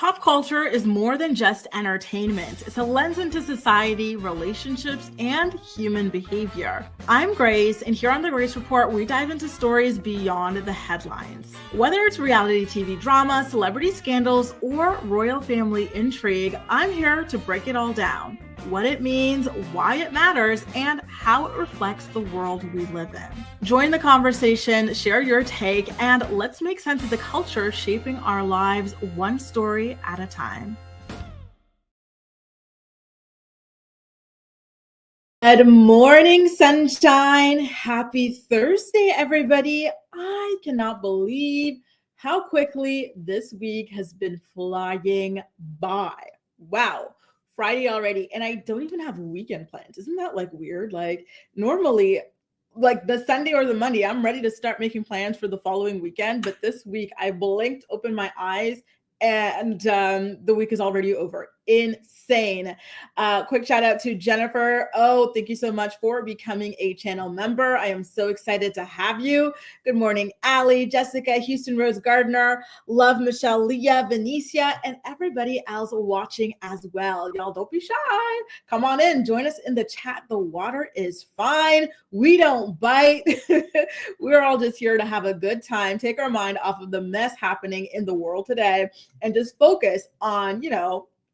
Pop culture is more than just entertainment. It's a lens into society, relationships, and human behavior. I'm Grace, and here on The Grace Report, we dive into stories beyond the headlines. Whether it's reality TV drama, celebrity scandals, or royal family intrigue, I'm here to break it all down. What it means, why it matters, and how it reflects the world we live in. Join the conversation, share your take, and let's make sense of the culture shaping our lives one story at a time. Good morning, sunshine. Happy Thursday, everybody. I cannot believe how quickly this week has been flying by. Wow. Friday already, and I don't even have weekend plans. Isn't that like weird? Like normally, like the Sunday or the Monday, I'm ready to start making plans for the following weekend. But this week, I blinked, opened my eyes, and the week is already over. Insane. Quick shout out to Jennifer. Oh, thank you so much for becoming a channel member. I am so excited to have you. Good morning, Allie, Jessica, Houston Rose Gardner, Love, Michelle, Leah, Venetia, and everybody else watching as well. Y'all don't be shy. Come on in, join us in the chat. The water is fine. We don't bite. We're all just here to have a good time, take our mind off of the mess happening in the world today, and just focus on,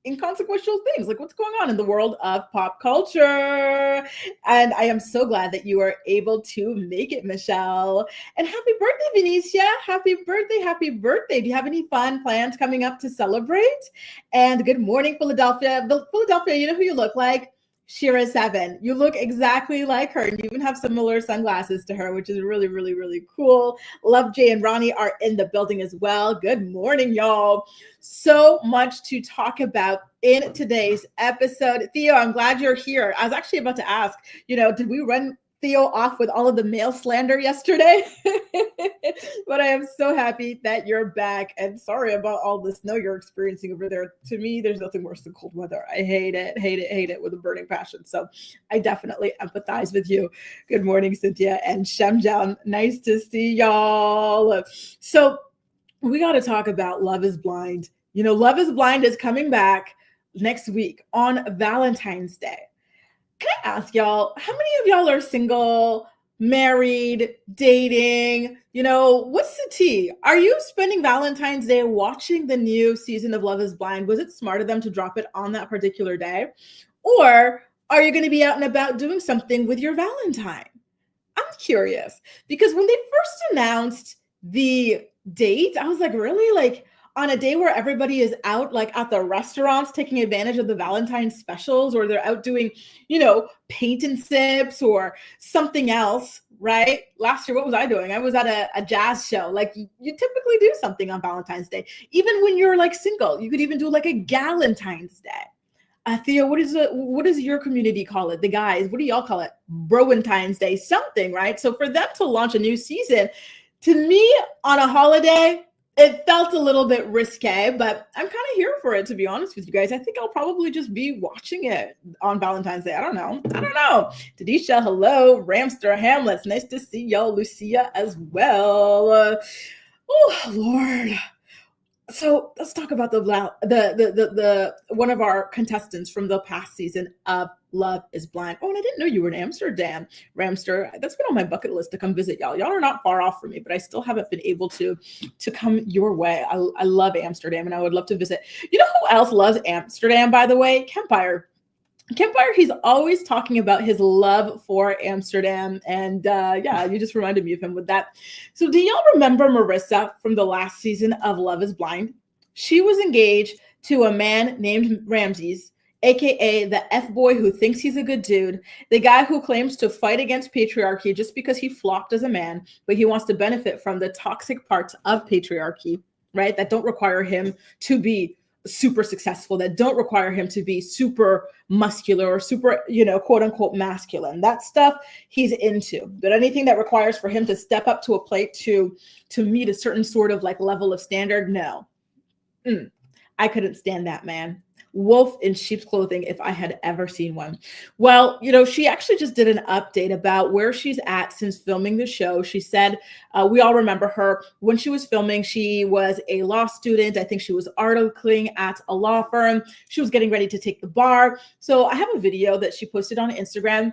inconsequential things like what's going on in the world of pop culture. And I am so glad that you are able to make it, Michelle. And happy birthday, Venetia. Happy birthday. Happy birthday. Do you have any fun plans coming up to celebrate? And good morning, Philadelphia. Philadelphia, you know who you look like? Shira 7. You look exactly like her, and you even have similar sunglasses to her, which is really, really, really cool. Love, Jay, and Ronnie are in the building as well. Good morning, y'all. So much to talk about in today's episode. Theo, I'm glad you're here. I was actually about to ask, did we run Theo off with all of the male slander yesterday? But I am so happy that you're back, and sorry about all the snow you're experiencing over there. To me, there's nothing worse than cold weather. I hate it with a burning passion. So I definitely empathize with you. Good morning, Cynthia and Shemjown. Nice to see y'all. So we got to talk about Love is Blind. Love is Blind is coming back next week on Valentine's Day. Can I ask y'all, how many of y'all are single, married, dating? What's the tea? Are you spending Valentine's Day watching the new season of Love is Blind? Was it smart of them to drop it on that particular day? Or are you going to be out and about doing something with your Valentine? I'm curious, because when they first announced the date, I was like, really? Like, on a day where everybody is out, like at the restaurants, taking advantage of the Valentine's specials, or they're out doing, paint and sips or something else, right? Last year, what was I doing? I was at a jazz show. Like, you typically do something on Valentine's Day. Even when you're like single, you could even do like a Galentine's Day. Theo, what does your community call it? The guys, what do y'all call it? Browentine's Day, something, right? So for them to launch a new season, to me, on a holiday, it felt a little bit risque, but I'm kind of here for it, to be honest with you guys. I think I'll probably just be watching it on Valentine's Day. I don't know. Tadisha, hello. Ramster Hamlets, nice to see y'all. Lucia as well. Oh, Lord. So let's talk about the one of our contestants from the past season of Love is Blind. Oh, and I didn't know you were in Amsterdam, Ramster. That's been on my bucket list to come visit y'all. Y'all are not far off from me, but I still haven't been able to come your way. I love Amsterdam, and I would love to visit. You know who else loves Amsterdam, by the way? Kempire, he's always talking about his love for Amsterdam. And you just reminded me of him with that. So do y'all remember Marissa from the last season of Love is Blind? She was engaged to a man named Ramses, aka the F-boy who thinks he's a good dude, the guy who claims to fight against patriarchy just because he flopped as a man, but he wants to benefit from the toxic parts of patriarchy, right? That don't require him to be super successful, that don't require him to be super muscular or super, quote unquote masculine. That stuff he's into. But anything that requires for him to step up to a plate to meet a certain sort of like level of standard, no. I couldn't stand that man. wolf in sheep's clothing if I had ever seen one. Well, she actually just did an update about where she's at since filming the show. She said, we all remember her when she was filming. She was a law student. I think she was articling at a law firm. She was getting ready to take the bar. So I have a video that she posted on Instagram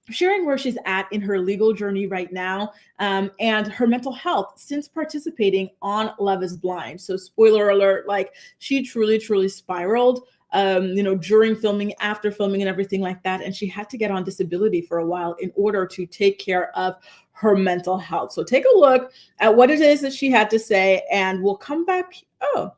sharing where she's at in her legal journey right now, and her mental health since participating on Love is Blind. So spoiler alert, like she truly spiraled, during filming, after filming and everything like that. And she had to get on disability for a while in order to take care of her mental health. So take a look at what it is that she had to say, and we'll come back. Oh,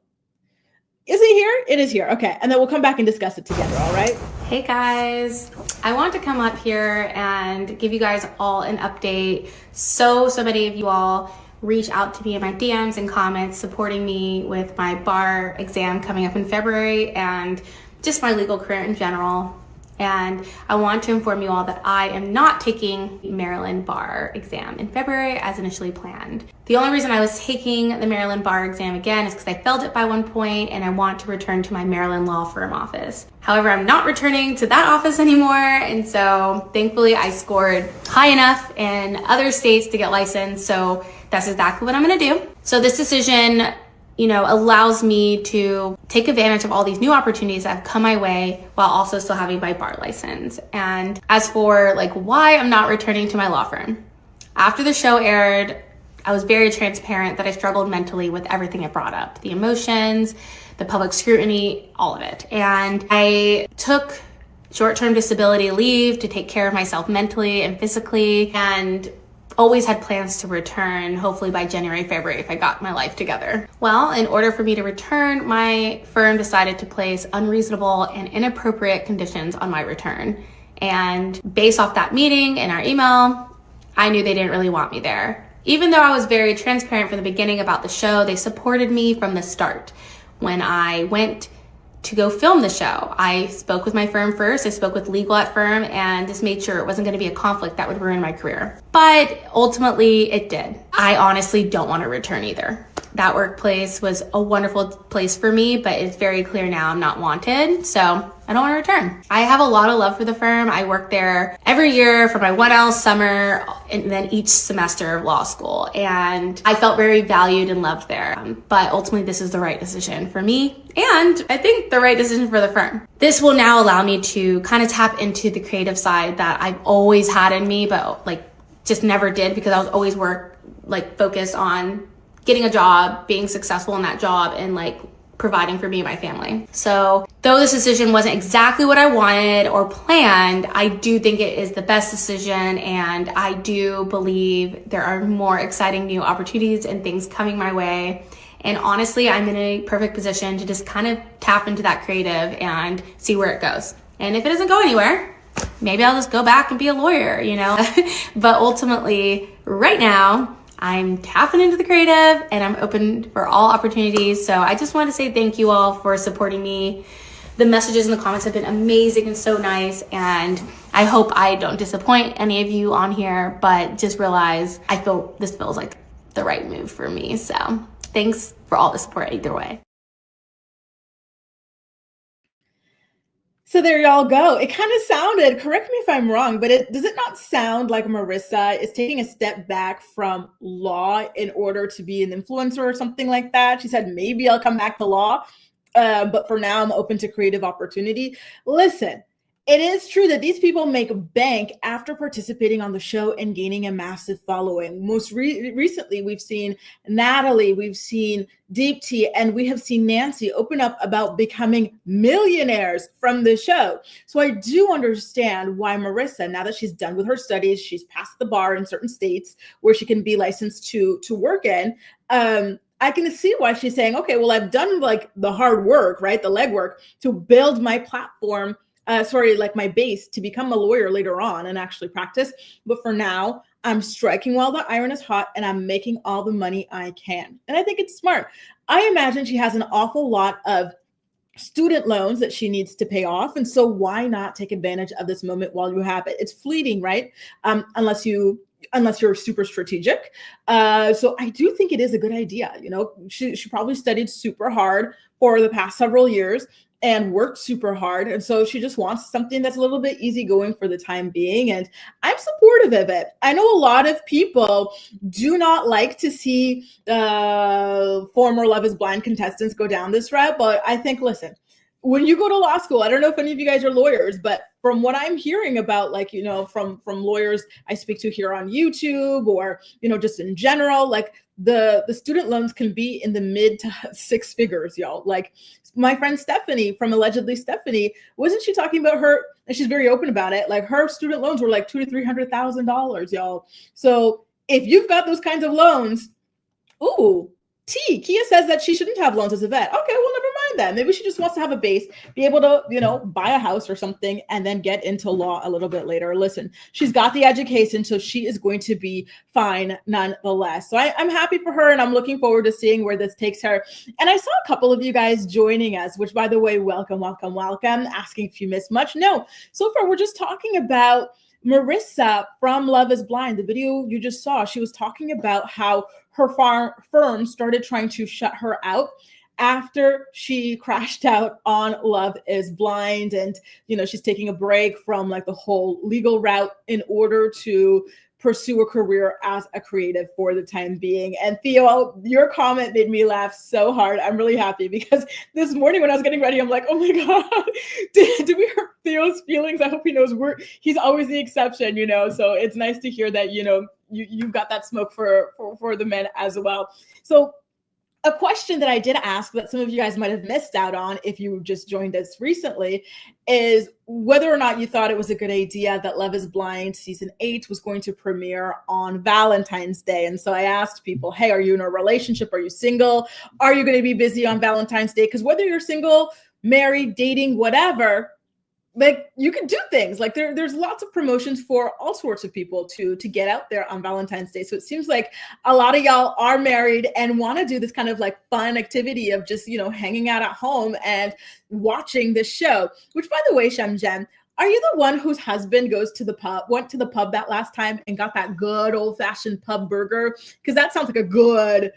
is it here? It is here. Okay. And then we'll come back and discuss it together. All right. Hey guys, I want to come up here and give you guys all an update. So many of you all reach out to me in my DMs and comments supporting me with my bar exam coming up in February and just my legal career in general. And I want to inform you all that I am not taking Maryland bar exam in February as initially planned. The only reason I was taking the Maryland bar exam again is because I failed it by one point and I want to return to my Maryland law firm office. However, I'm not returning to that office anymore. And so thankfully I scored high enough in other states to get licensed. So that's exactly what I'm gonna do. So this decision allows me to take advantage of all these new opportunities that have come my way while also still having my bar license. And as for why I'm not returning to my law firm, after the show aired, I was very transparent that I struggled mentally with everything it brought up, the emotions, the public scrutiny, all of it. And I took short-term disability leave to take care of myself mentally and physically, and always had plans to return, hopefully by January, February, if I got my life together. Well, in order for me to return, my firm decided to place unreasonable and inappropriate conditions on my return. And based off that meeting and our email, I knew they didn't really want me there. Even though I was very transparent from the beginning about the show, they supported me from the start. When I went to go film the show, I spoke with my firm first. I spoke with legal at firm and just made sure it wasn't going to be a conflict that would ruin my career. But ultimately it did. I honestly don't want to return either. That workplace was a wonderful place for me, but it's very clear now I'm not wanted. So I don't want to return. I have a lot of love for the firm. I work there every year for my 1L summer and then each semester of law school. And I felt very valued and loved there. But ultimately this is the right decision for me. And I think the right decision for the firm. This will now allow me to kind of tap into the creative side that I've always had in me, but just never did because I was always focused on getting a job, being successful in that job, and providing for me and my family. So though this decision wasn't exactly what I wanted or planned, I do think it is the best decision, and I do believe there are more exciting new opportunities and things coming my way. And honestly, I'm in a perfect position to just kind of tap into that creative and see where it goes. And if it doesn't go anywhere, maybe I'll just go back and be a lawyer, But ultimately, right now, I'm tapping into the creative and I'm open for all opportunities. So I just want to say thank you all for supporting me. The messages in the comments have been amazing and so nice. And I hope I don't disappoint any of you on here, but just realize this feels like the right move for me. So thanks for all the support either way. So there y'all go. It kind of sounded, correct me if I'm wrong, but does it not sound like Marissa is taking a step back from law in order to be an influencer or something like that? She said, maybe I'll come back to law, but for now I'm open to creative opportunity. Listen, it is true that these people make bank after participating on the show and gaining a massive following. Most recently, we've seen Natalie, we've seen Deep Tea, and we have seen Nancy open up about becoming millionaires from the show. So I do understand why Marissa, now that she's done with her studies, she's passed the bar in certain states where she can be licensed to work in. I can see why she's saying, okay, well, I've done the hard work, right? The legwork to build my platform, my base to become a lawyer later on and actually practice. But for now, I'm striking while the iron is hot and I'm making all the money I can. And I think it's smart. I imagine she has an awful lot of student loans that she needs to pay off. And so why not take advantage of this moment while you have it? It's fleeting, right? Unless you're super strategic. So I do think it is a good idea. She probably studied super hard for the past several years. and worked super hard. And so she just wants something that's a little bit easygoing for the time being. And I'm supportive of it. I know a lot of people do not like to see former Love is Blind contestants go down this route, but I think, listen, when you go to law school, I don't know if any of you guys are lawyers, but from what I'm hearing about, like, you know, from lawyers I speak to here on YouTube, or, you know, just in general, like the student loans can be in the mid to six figures, y'all. Like my friend Stephanie from Allegedly Stephanie, wasn't she talking about her, and she's very open about it, like her student loans were like $200,000 to $300,000, y'all. So if you've got those kinds of loans, ooh, Kia says that she shouldn't have loans as a vet. Okay, well, never mind that. Maybe she just wants to have a base, be able to, you know, buy a house or something, and then get into law a little bit later. Listen, she's got the education, so she is going to be fine nonetheless. So I'm happy for her, and I'm looking forward to seeing where this takes her. And I saw a couple of you guys joining us, which, by the way, welcome. Asking if you missed much. No, so far we're just talking about Marissa from Love is Blind. The video you just saw, she was talking about how her firm started trying to shut her out after she crashed out on Love is Blind. And, you know, she's taking a break from like the whole legal route in order to pursue a career as a creative for the time being. And Theo, your comment made me laugh so hard. I'm really happy because this morning when I was getting ready, I'm like, oh my God, did we hurt Theo's feelings? I hope he knows he's always the exception, you know? So it's nice to hear that, you know, you've got that smoke for the men as well. So a question that I did ask that some of you guys might have missed out on if you just joined us recently is whether or not you thought it was a good idea that Love is Blind season 8 was going to premiere on Valentine's Day. And so I asked people, hey, are you in a relationship? Are you single? Are you going to be busy on Valentine's Day? Because whether you're single, married, dating, whatever, like you can do things like there's lots of promotions for all sorts of people to get out there on Valentine's Day. So it seems like a lot of y'all are married and want to do this kind of like fun activity of just, you know, hanging out at home and watching this show, which, by the way, Shamjen, are you the one whose husband went to the pub that last time and got that good old fashioned pub burger? Because that sounds like a good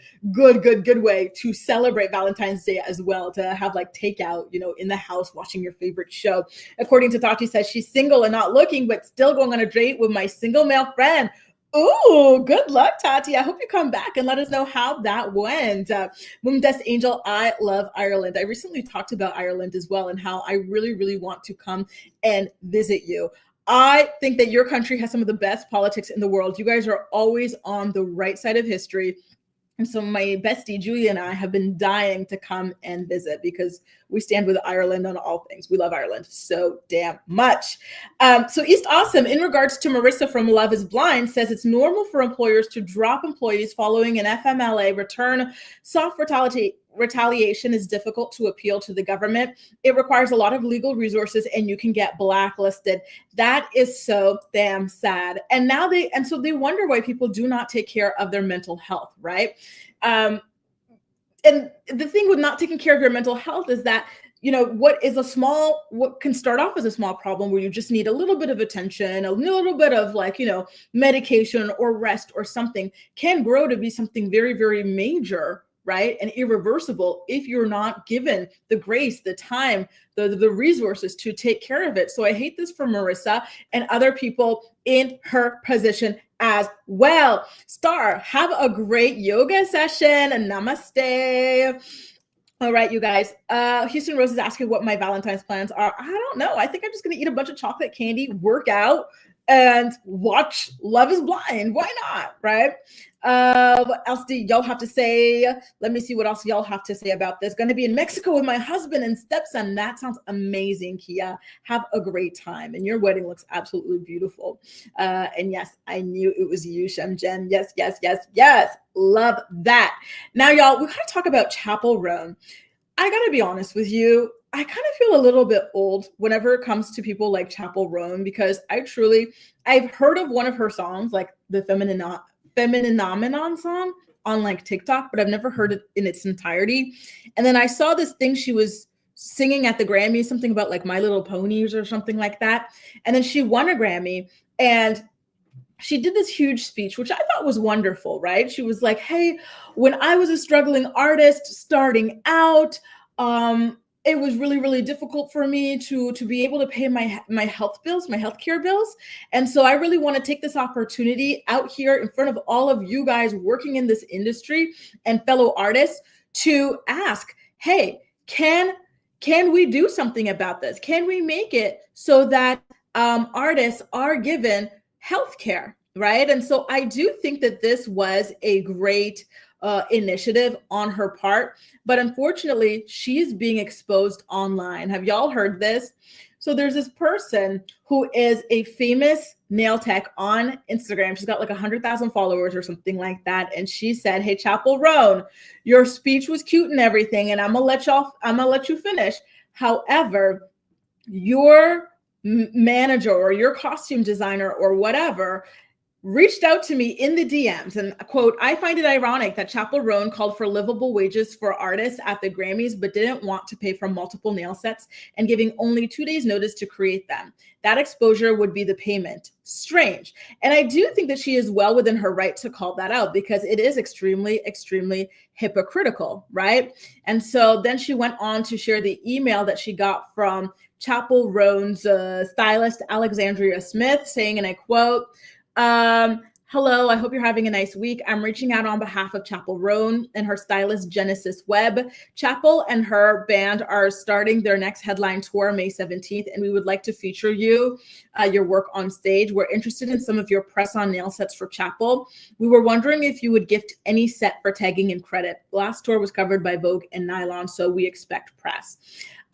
way to celebrate Valentine's Day as well, to have like takeout, you know, in the house watching your favorite show. According to Tati, says she's single and not looking, but still going on a date with my single male friend. Ooh, good luck, Tati. I hope you come back and let us know how that went. Mumdes Angel, I love Ireland. I recently talked about Ireland as well and how I really want to come and visit you. I think that your country has some of the best politics in the world. You guys are always on the right side of history. And so my bestie, Julia, and I have been dying to come and visit because we stand with Ireland on all things. We love Ireland so damn much. So East Awesome, in regards to Marissa from Love is Blind, says it's normal for employers to drop employees following an FMLA return. Soft retaliation is difficult to appeal to the government. It requires a lot of legal resources and you can get blacklisted. That is so damn sad. And now they wonder why people do not take care of their mental health, right? And the thing with not taking care of your mental health is that, you know, what can start off as a small problem where you just need a little bit of attention, a little bit of like, you know, medication or rest or something, can grow to be something very major, right? And irreversible if you're not given the grace, the time, the resources to take care of it. So I hate this for Marissa and other people in her position as well. Star, have a great yoga session. Namaste. All right, you guys. Houston Rose is asking what my Valentine's plans are. I don't know. I think I'm just going to eat a bunch of chocolate candy, work out, and watch Love is Blind. Why not, right? What else do y'all have to say? Let me see what else y'all have to say about this. Going to be in Mexico with my husband and stepson. That sounds amazing, Kia. Have a great time. And your wedding looks absolutely beautiful. And yes, I knew it was you, Shemjen. Yes. Love that. Now, y'all, we got to talk about Chappell Roan. I got to be honest with you. I kind of feel a little bit old whenever it comes to people like Chappell Roan, because I've heard of one of her songs, like the Femininomenon song on like TikTok, but I've never heard it in its entirety. And then I saw this thing she was singing at the Grammys, something about like My Little Ponies or something like that. And then she won a Grammy and she did this huge speech, which I thought was wonderful, right? She was like, hey, when I was a struggling artist starting out, it was really, really difficult for me to be able to pay my health bills, my healthcare bills. And so I really want to take this opportunity out here in front of all of you guys working in this industry and fellow artists to ask, hey, can we do something about this? Can we make it so that artists are given healthcare, right? And so I do think that this was a great initiative on her part, but unfortunately, she's being exposed online. Have y'all heard this? So there's this person who is a famous nail tech on Instagram. She's got like 100,000 followers or something like that. And she said, hey, Chappell Roan, your speech was cute and everything, and I'm gonna let you finish. However, your manager or your costume designer or whatever reached out to me in the DMs and quote, I find it ironic that Chappell Roan called for livable wages for artists at the Grammys, but didn't want to pay for multiple nail sets and giving only 2 days notice to create them. That exposure would be the payment. Strange. And I do think that she is well within her right to call that out because it is extremely, extremely hypocritical, right? And so then she went on to share the email that she got from Chappell Roan's stylist, Alexandria Smith, saying, and I quote, hello, I hope you're having a nice week. I'm reaching out on behalf of Chappell Roan and her stylist, Genesis Webb. Chappell and her band are starting their next headline tour May 17th, and we would like to feature your work on stage. We're interested in some of your press-on nail sets for Chappell. We were wondering if you would gift any set for tagging and credit. Last tour was covered by Vogue and Nylon, so we expect press.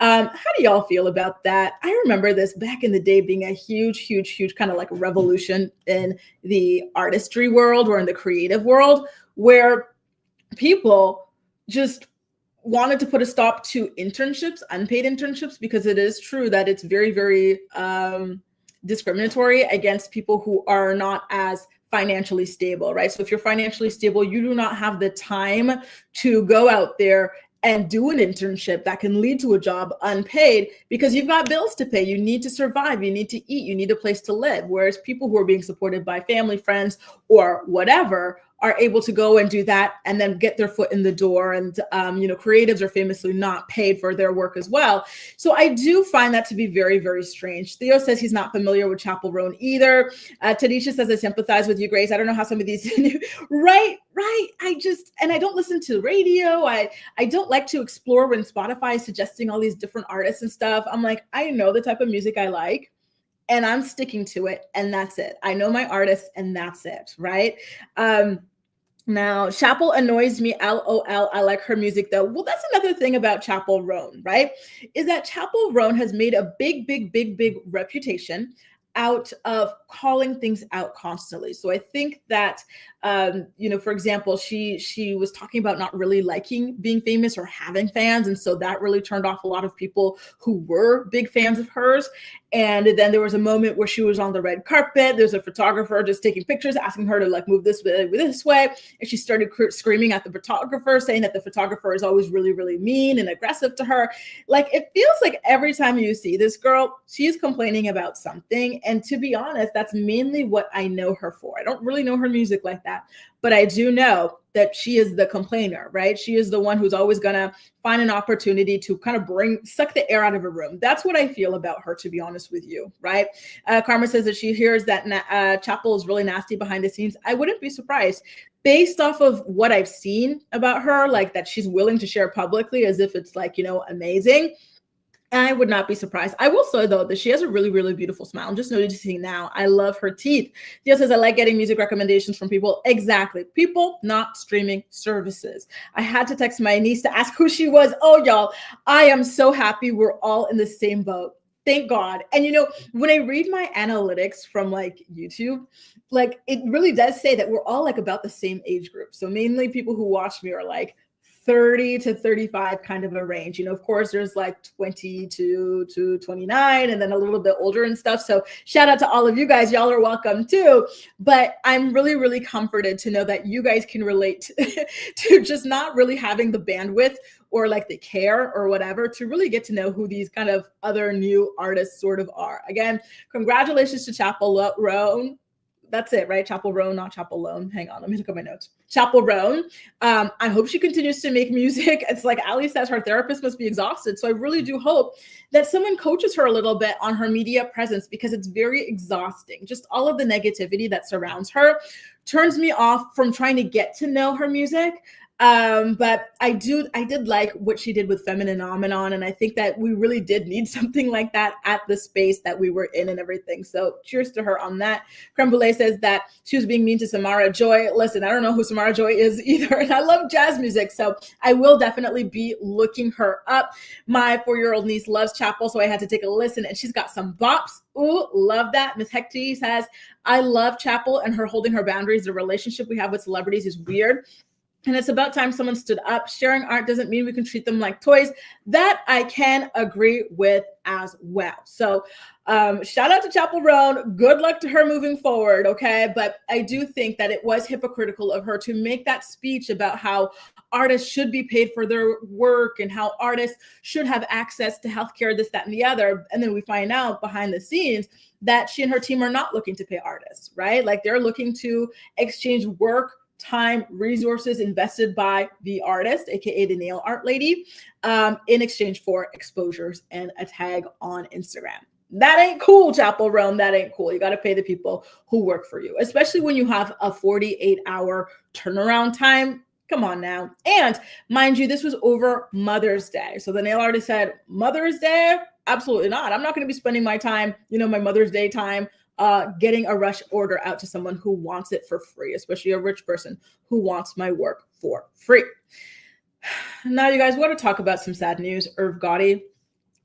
How do y'all feel about that? I remember this back in the day being a huge, huge, huge kind of like revolution in the artistry world or in the creative world where people just wanted to put a stop to internships, unpaid internships, because it is true that it's very, very discriminatory against people who are not as financially stable, right? So if you're financially stable, you do not have the time to go out there and do an internship that can lead to a job unpaid because you've got bills to pay. You need to survive. You need to eat. You need a place to live. Whereas people who are being supported by family, friends, or whatever are able to go and do that and then get their foot in the door. And, creatives are famously not paid for their work as well. So I do find that to be very, very strange. Theo says he's not familiar with Chappell Roan either. Tadisha says, I sympathize with you, Grace. I don't know how some of these, right. I don't listen to radio. I don't like to explore when Spotify is suggesting all these different artists and stuff. I'm like, I know the type of music I like and I'm sticking to it. And that's it. I know my artists and that's it. Right. Now, Chappell annoys me, LOL. I like her music though. Well, that's another thing about Chappell Roan, right? Is that Chappell Roan has made a big, big, big, big reputation out of calling things out constantly. So I think that, for example, she was talking about not really liking being famous or having fans. And so that really turned off a lot of people who were big fans of hers. And then there was a moment where she was on the red carpet. There's a photographer just taking pictures, asking her to like move this way. And she started screaming at the photographer, saying that the photographer is always really, really mean and aggressive to her. Like, it feels like every time you see this girl, she's complaining about something. And to be honest, that's mainly what I know her for. I don't really know her music like that, but I do know that she is the complainer, right? She is the one who's always gonna find an opportunity to kind of suck the air out of a room. That's what I feel about her, to be honest with you, right? Karma says that she hears that Chappell is really nasty behind the scenes. I wouldn't be surprised based off of what I've seen about her, like that she's willing to share publicly as if it's like, amazing. I would not be surprised. I will say, though, that she has a really, really beautiful smile. I'm just noticing now. I love her teeth. Theo says, I like getting music recommendations from people. Exactly. People, not streaming services. I had to text my niece to ask who she was. Oh, y'all, I am so happy we're all in the same boat. Thank God. And, when I read my analytics from like YouTube, like it really does say that we're all like about the same age group. So mainly people who watch me are like 30 to 35 kind of a range. Of course, there's like 22 to 29 and then a little bit older and stuff. So shout out to all of you guys. Y'all are welcome too. But I'm really, really comforted to know that you guys can relate to just not really having the bandwidth or like the care or whatever to really get to know who these kind of other new artists sort of are. Again, congratulations to Chappell Roan. That's it, right? Chappell Roan, not Chappell Roan. Hang on, let me look at my notes. Chappell Roan. I hope she continues to make music. It's like Ali says, her therapist must be exhausted. So I really do hope that someone coaches her a little bit on her media presence, because it's very exhausting. Just all of the negativity that surrounds her turns me off from trying to get to know her music. But I did like what she did with Feminine Phenomenon, and I think that we really did need something like that at the space that we were in and everything. So cheers to her on that. Creme Brulee says that she was being mean to Samara Joy. Listen, I don't know who Samara Joy is either, and I love jazz music, so I will definitely be looking her up. My 4-year-old niece loves Chappell, so I had to take a listen, and she's got some bops. Ooh, love that. Miss Hector says, I love Chappell and her holding her boundaries. The relationship we have with celebrities is weird, and it's about time someone stood up. Sharing art doesn't mean we can treat them like toys. That I can agree with as well. So shout out to Chappell Roan. Good luck to her moving forward, okay? But I do think that it was hypocritical of her to make that speech about how artists should be paid for their work and how artists should have access to healthcare, this, that, and the other. And then we find out behind the scenes that she and her team are not looking to pay artists, right? Like they're looking to exchange work, time, resources invested by the artist, aka the nail art lady, in exchange for exposures and a tag on Instagram. That ain't cool, Chappell Roan. That ain't cool. You got to pay the people who work for you, especially when you have a 48-hour turnaround time. Come on now. And mind you, this was over Mother's Day. So the nail artist said, Mother's Day? Absolutely not. I'm not going to be spending my time, my Mother's Day time, getting a rush order out to someone who wants it for free, especially a rich person who wants my work for free. Now, you guys, want to talk about some sad news. Irv Gotti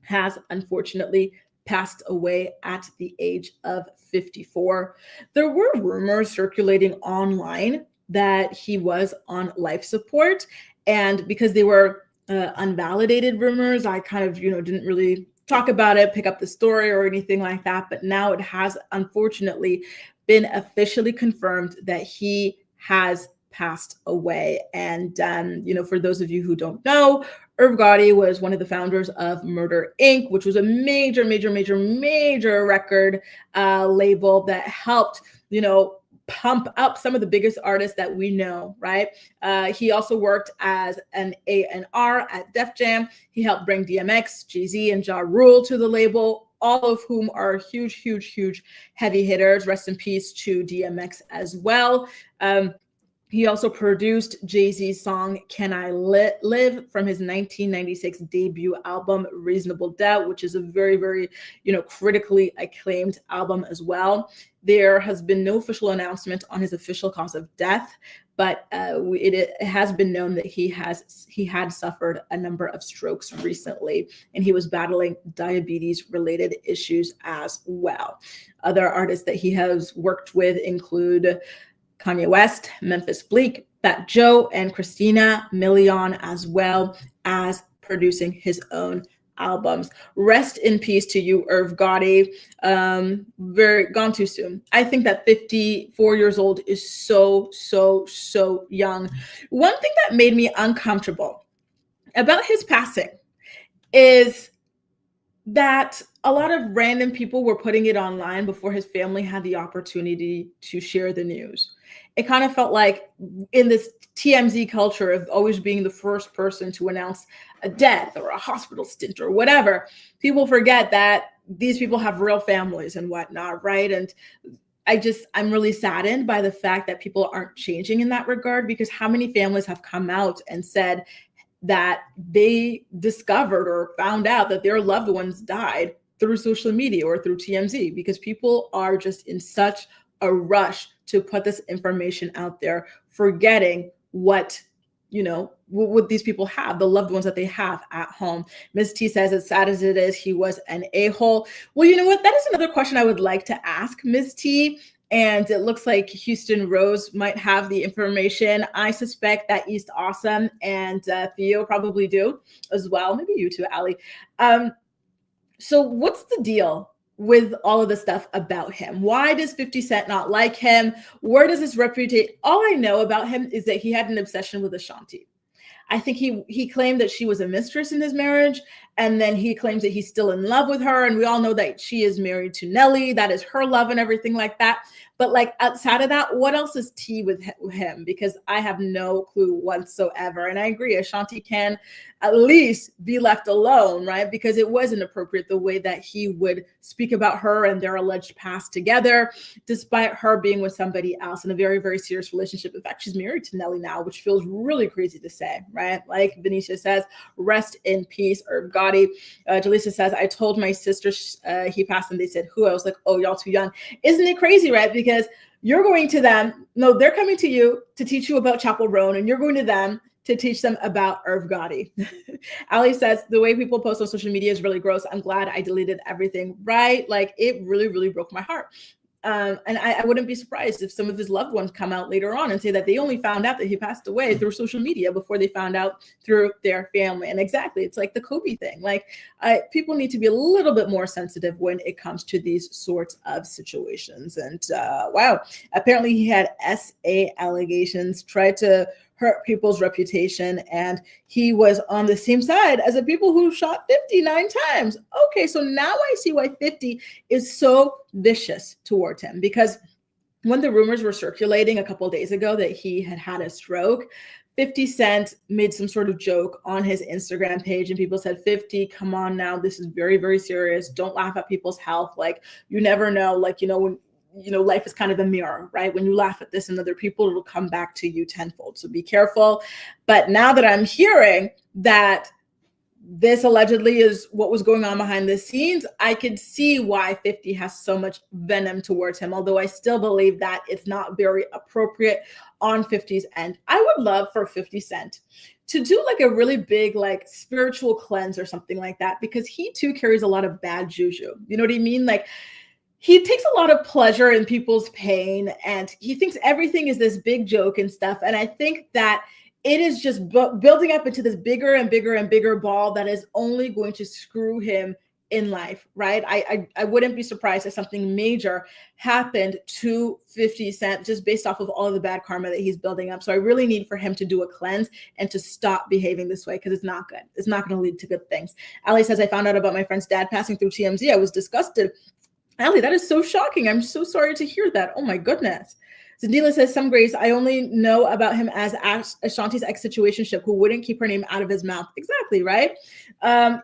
has unfortunately passed away at the age of 54. There were rumors circulating online that he was on life support, and because they were unvalidated rumors, I kind of, didn't really talk about it, pick up the story or anything like that. But now it has unfortunately been officially confirmed that he has passed away. And, for those of you who don't know, Irv Gotti was one of the founders of Murder Inc., which was a major record label that helped, pump up some of the biggest artists that we know, right? He also worked as an A&R at Def Jam. He helped bring DMX, Jay-Z, and Ja Rule to the label, all of whom are huge heavy hitters. Rest in peace to DMX as well. He also produced Jay-Z's song, Can I Live, from his 1996 debut album, Reasonable Doubt, which is a very, critically acclaimed album as well. There has been no official announcement on his official cause of death, but it has been known that he had suffered a number of strokes recently, and he was battling diabetes-related issues as well. Other artists that he has worked with include Kanye West, Memphis Bleak, Fat Joe, and Christina Milian, as well as producing his own albums. Rest in peace to you, Irv Gotti. Gone too soon. I think that 54 years old is so young. One thing that made me uncomfortable about his passing is that a lot of random people were putting it online before his family had the opportunity to share the news. It kind of felt like in this TMZ culture of always being the first person to announce a death or a hospital stint or whatever, people forget that these people have real families and whatnot, right? And I'm really saddened by the fact that people aren't changing in that regard, because how many families have come out and said that they discovered or found out that their loved ones died through social media or through TMZ, because people are just in such a rush to put this information out there, forgetting what these people have, the loved ones that they have at home. Ms. T says, as sad as it is, he was an a-hole. Well, you know what? That is another question I would like to ask Ms. T. And it looks like Houston Rose might have the information. I suspect that East Awesome and Theo probably do as well. Maybe you too, Ali. So what's the deal with all of the stuff about him? Why does 50 Cent not like him? Where does this reputation? All I know about him is that he had an obsession with Ashanti. I think he claimed that she was a mistress in his marriage, And then he claims that he's still in love with her. And we all know that she is married to Nelly. That is her love and everything like that. But like outside of that, what else is tea with him? Because I have no clue whatsoever. And I agree, Ashanti can at least be left alone, right? Because it was inappropriate the way that he would speak about her and their alleged past together, despite her being with somebody else in a very, very serious relationship. In fact, she's married to Nelly now, which feels really crazy to say, right? Like Venetia says, rest in peace, Irv Gotti. Jaleesa says, I told my sister he passed and they said, who? I was like, oh, y'all too young. Isn't it crazy, right? Because you're going to them, no, they're coming to you to teach you about Chappell Roan, and you're going to them to teach them about Irv Gotti. Ali says, the way people post on social media is really gross. I'm glad I deleted everything, right? Like it really, really broke my heart. And I wouldn't be surprised if some of his loved ones come out later on and say that they only found out that he passed away through social media before they found out through their family. And exactly, it's like the Kobe thing. Like people need to be a little bit more sensitive when it comes to these sorts of situations. And wow, apparently he had SA allegations, tried to hurt people's reputation, and he was on the same side as the people who shot 59 times. Okay, so now I see why 50 is so vicious towards him, because when the rumors were circulating a couple of days ago that he had a stroke, 50 Cent made some sort of joke on his Instagram page, and people said, 50, come on now, this is very, very serious. Don't laugh at people's health. Like, you never know, like, when life is kind of a mirror, right? When you laugh at this and other people, it'll come back to you tenfold. So be careful. But now that I'm hearing that this allegedly is what was going on behind the scenes, I could see why 50 has so much venom towards him. Although I still believe that it's not very appropriate on 50's end. I would love for 50 Cent to do like a really big, like spiritual cleanse or something like that, because he too carries a lot of bad juju. You know what I mean? Like, he takes a lot of pleasure in people's pain, and he thinks everything is this big joke and stuff. And I think that it is just building up into this bigger and bigger and bigger ball that is only going to screw him in life, right? I wouldn't be surprised if something major happened to 50 Cent just based off of all of the bad karma that he's building up. So I really need for him to do a cleanse and to stop behaving this way, because it's not good. It's not going to lead to good things. Ali says, I found out about my friend's dad passing through TMZ. I was disgusted. Ali, that is so shocking. I'm so sorry to hear that. Oh my goodness. Zandila says, some grace. I only know about him as Ashanti's ex-situationship who wouldn't keep her name out of his mouth. Exactly, right?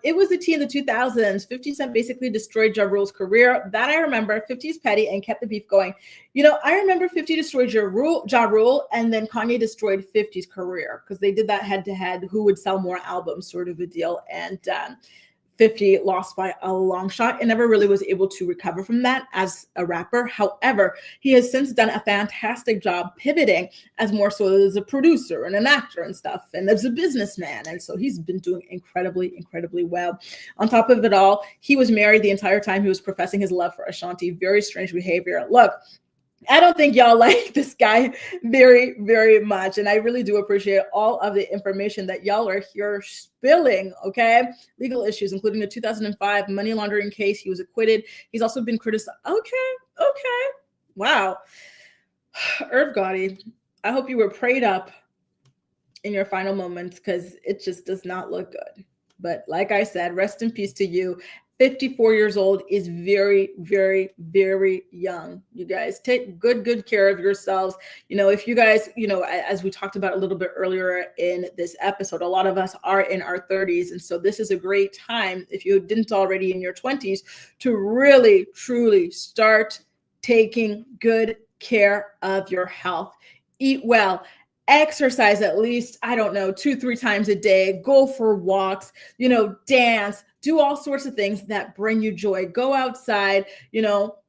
It was the tea in the 2000s. 50 Cent basically destroyed Ja Rule's career. That I remember. 50's petty and kept the beef going. I remember 50 destroyed Ja Rule, and then Kanye destroyed 50's career, because they did that head-to-head, who would sell more albums sort of a deal. And 50 lost by a long shot and never really was able to recover from that as a rapper. However, he has since done a fantastic job pivoting as more so as a producer and an actor and stuff, and as a businessman. And so he's been doing incredibly, incredibly well. On top of it all, he was married the entire time he was professing his love for Ashanti. Very strange behavior. Look, I don't think y'all like this guy very, very much. And I really do appreciate all of the information that y'all are here spilling, okay? Legal issues, including the 2005 money laundering case. He was acquitted. He's also been criticized. Okay. Wow. Irv Gotti, I hope you were prayed up in your final moments, because it just does not look good. But like I said, rest in peace to you. 54 years old is very, very, very young. You guys take good care of yourselves. If you guys, as we talked about a little bit earlier in this episode, a lot of us are in our 30s. And so this is a great time, if you didn't already in your 20s, to really, truly start taking good care of your health. Eat well. Exercise at least, 2-3 times a day. Go for walks, dance. Do all sorts of things that bring you joy. Go outside,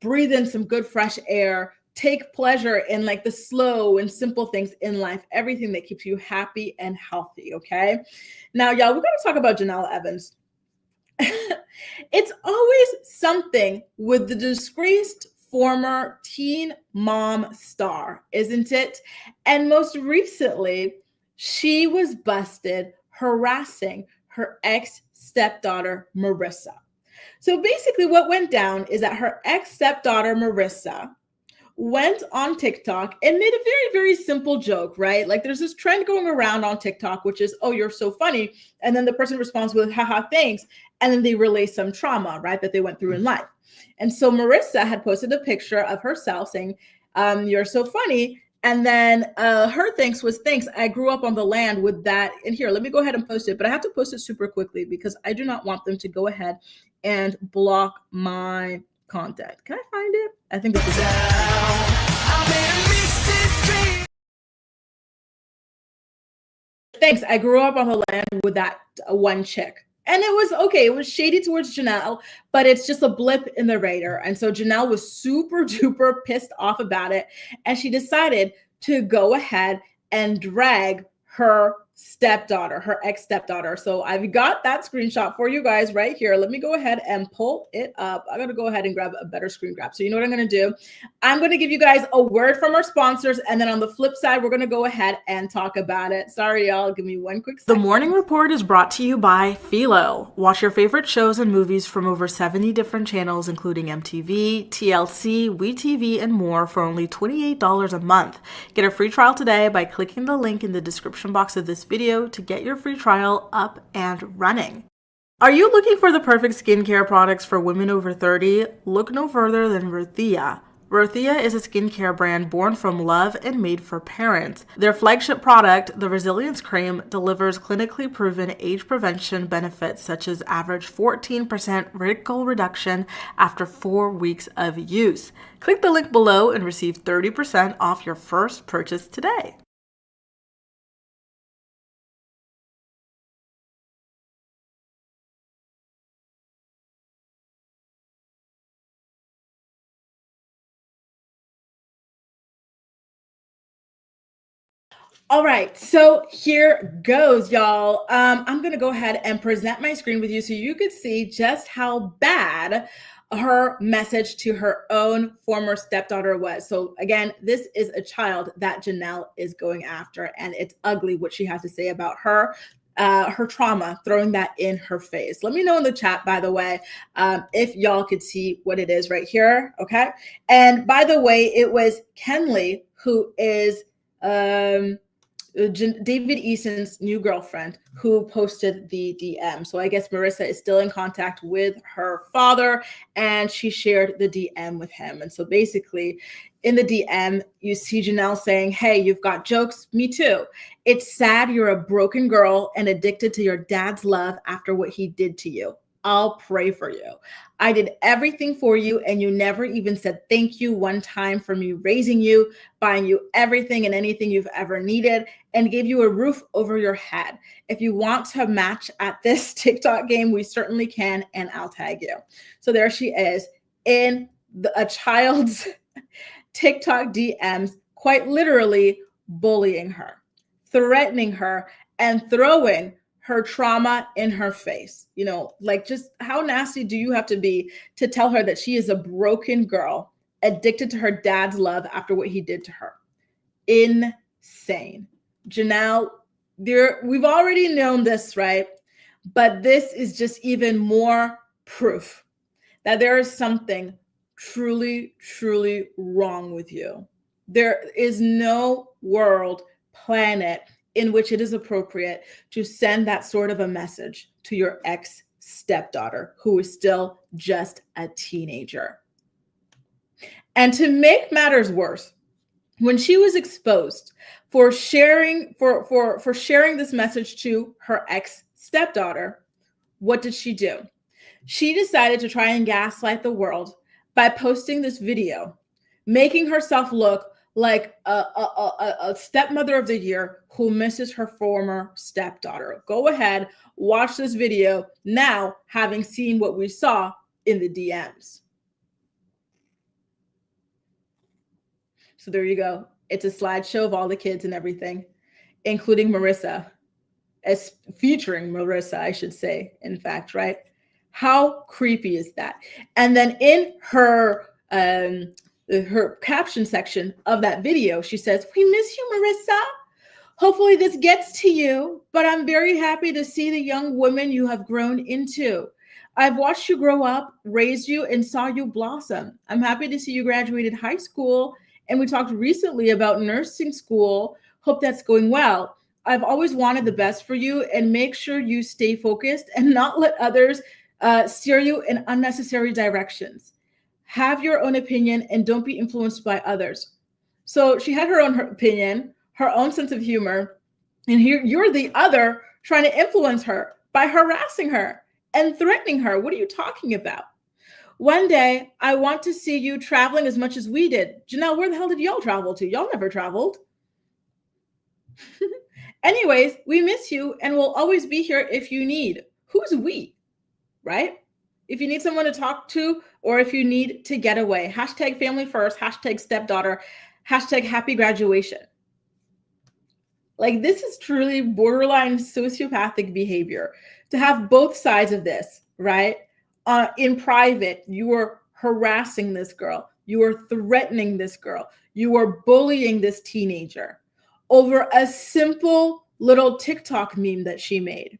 breathe in some good fresh air. Take pleasure in like the slow and simple things in life, everything that keeps you happy and healthy, okay? Now, y'all, we're going to talk about Janelle Evans. It's always something with the disgraced former teen mom star, isn't it? And most recently, she was busted harassing her ex-stepdaughter, Marissa. So basically what went down is that her ex-stepdaughter, Marissa, went on TikTok and made a very, very simple joke, right? Like there's this trend going around on TikTok, which is, oh, you're so funny. And then the person responds with, haha, thanks. And then they relay some trauma, right, that they went through in life. And so Marissa had posted a picture of herself saying, you're so funny. And then her thanks was, thanks, I grew up on the land with that. And here, let me go ahead and post it. But I have to post it super quickly because I do not want them to go ahead and block my content. Can I find it? I think this is it. Thanks, I grew up on the land with that one chick. And it was okay. It was shady towards Janelle, but it's just a blip in the radar. And so Janelle was super duper pissed off about it. And she decided to go ahead and drag her stepdaughter, her ex-stepdaughter. So I've got that screenshot for you guys right here. Let me go ahead and pull it up. I'm going to go ahead and grab a better screen grab. So you know what I'm going to do? I'm going to give you guys a word from our sponsors. And then on the flip side, we're going to go ahead and talk about it. Sorry, y'all. Give me one quick second. The Morning Report is brought to you by Philo. Watch your favorite shows and movies from over 70 different channels, including MTV, TLC, WeTV, and more for only $28 a month. Get a free trial today by clicking the link in the description box of this video to get your free trial up and running. Are you looking for the perfect skincare products for women over 30? Look no further than Rothia. Rothia is a skincare brand born from love and made for parents. Their flagship product, the Resilience Cream, delivers clinically proven age prevention benefits such as average 14% wrinkle reduction after 4 weeks of use. Click the link below and receive 30% off your first purchase today. All right, so here goes, y'all. I'm gonna go ahead and present my screen with you so you could see just how bad her message to her own former stepdaughter was. So again, this is a child that Janelle is going after, and it's ugly what she has to say about her trauma, throwing that in her face. Let me know in the chat, by the way, if y'all could see what it is right here, okay? And by the way, it was Kenley, who is David Eason's new girlfriend, who posted the DM. So I guess Marissa is still in contact with her father, and she shared the DM with him. And so basically in the DM, you see Janelle saying, hey, you've got jokes. Me too. It's sad you're a broken girl and addicted to your dad's love after what he did to you. I'll pray for you. I did everything for you, and you never even said thank you one time for me raising you, buying you everything and anything you've ever needed, and gave you a roof over your head. If you want to match at this TikTok game, we certainly can, and I'll tag you. So there she is in a child's TikTok DMs, quite literally bullying her, threatening her, and throwing her trauma in her face. You know, like, just how nasty do you have to be to tell her that she is a broken girl addicted to her dad's love after what he did to her? Insane. Janelle, we've already known this, right? But this is just even more proof that there is something truly, truly wrong with you. There is no world, planet, in which it is appropriate to send that sort of a message to your ex-stepdaughter, who is still just a teenager. And to make matters worse, when she was exposed for sharing this message to her ex-stepdaughter, what did she do? She decided to try and gaslight the world by posting this video, making herself look like a stepmother of the year who misses her former stepdaughter. Go ahead, watch this video now, having seen what we saw in the DMs. So there you go. It's a slideshow of all the kids and everything, including Marissa, as featuring Marissa, I should say, in fact, right? How creepy is that? And then in her caption section of that video, she says, we miss you, Marissa. Hopefully this gets to you, but I'm very happy to see the young woman you have grown into. I've watched you grow up, raised you, and saw you blossom. I'm happy to see you graduated high school And we talked recently about nursing school. Hope that's going well. I've always wanted the best for you, and make sure you stay focused and not let others steer you in unnecessary directions. Have your own opinion and don't be influenced by others. So she had her own opinion, her own sense of humor, and here you're the other trying to influence her by harassing her and threatening her. What are you talking about? One day, I want to see you traveling as much as we did. Janelle, where the hell did y'all travel to? Y'all never traveled. Anyways, we miss you and we'll always be here if you need. Who's we, right? If you need someone to talk to or if you need to get away. Hashtag family first, hashtag stepdaughter, hashtag happy graduation. Like, this is truly borderline sociopathic behavior to have both sides of this, right? In private, you are harassing this girl. You are threatening this girl. You are bullying this teenager over a simple little TikTok meme that she made.